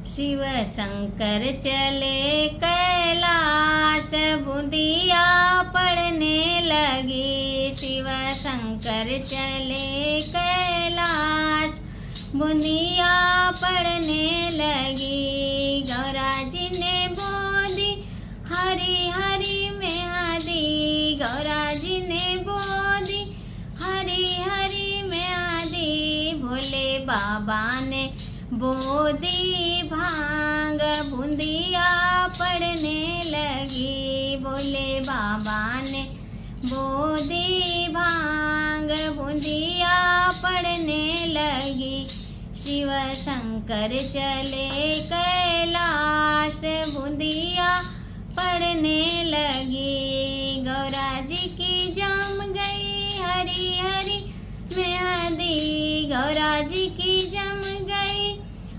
शिव शंकर चले कैलाश, बूंदिया पड़ने लगी। शिव शंकर चले कैलाश, बूंदिया पड़ने लगी। गौरा जी ने बोली हरी हरी में आदि, गौरा जी ने बोली हरी हरी में आदि। भोले बाबा ने बोदी भांग, बूंदिया पड़ने लगी। भोले बाबा ने बोदी भांग, बूंदिया पड़ने लगी। शिव शंकर चले कैलाश, बूंदिया पड़ने लगी। गौरा जी की जम गई हरी हरी में आदि, गौरा जी की जम गई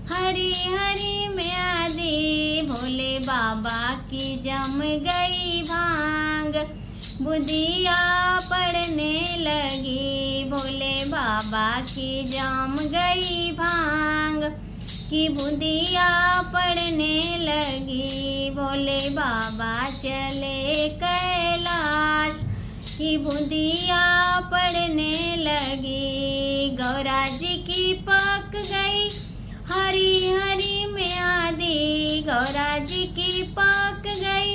हरी हरी में आदि। भोले बाबा की जम गई भांग, बूंदिया पड़ने लगी। भोले बाबा की जम गई भांग, की बूंदिया पड़ने लगी। भोले बाबा चले कैलाश, की बूंदिया पड़ने लगी। गौरा जी की पक गई हरी हरी में आदि, गौरा जी की पक गई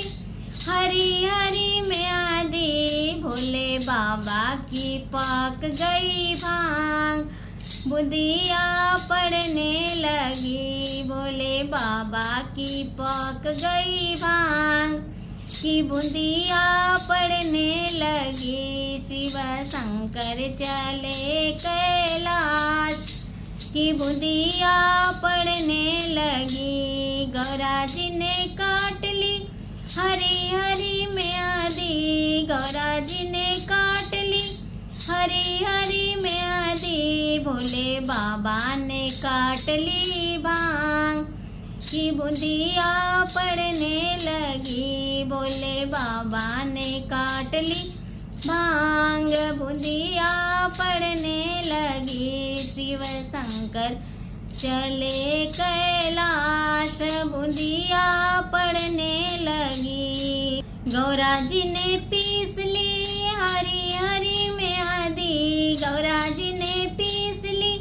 हरी हरी में आदि। भोले बाबा की पक गई भांग, बूंदिया पड़ने लगी। भोले बाबा की पक गई भांग, की बूंदिया पड़ने लगी। शिव शंकर चले कैलाश, की बूंदिया पड़ने लगी। गौरा जी ने काट ली हरी हरी में आदि, गौरा जी ने काट ली हरी हरी में आदि। भोले बाबा ने काट ली भांग, की बूंदिया पड़ने लगी। भोले बाबा ने काट ली भांग, बूंदिया पड़ने लगी। शिव शंकर चले कैलाश, बूंदिया पड़ने लगी। गौरा जी ने पीस ली हरी हरी में आदि, गौरा जी ने पीस ली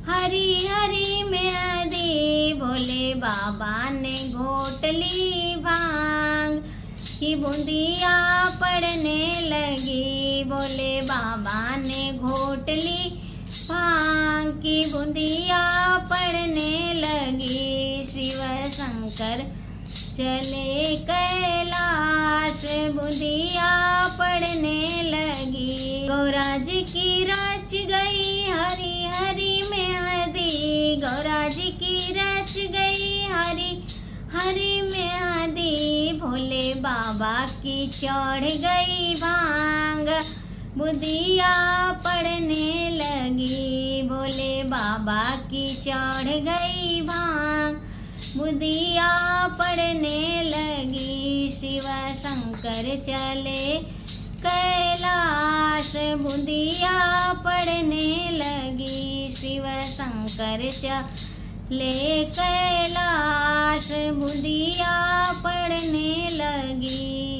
हरी हरी में आदि। भोले बाबा ने घोट ली भांग, की बूंदिया पड़ने लगी। भोले बाबा ने घोट ली भांग, की बूंदिया पड़ने लगी। शिव शंकर चले कैलाश, बूंदिया पड़ने लगी। गौरा जी की रच गई हरी हरी में आदि, गौरा जी की रच गई हरी हरी में आदि। भोले बाबा की चढ़ गई भांग, बूंदिया पड़ने लगी। भोले बाबा की चढ़ गई भांग, बूंदिया पड़ने लगी। शिव शंकर चले कैलाश, बूंदिया पड़ने लगी। शिव शंकर चले कैलाश, बूंदिया पड़ने लगी।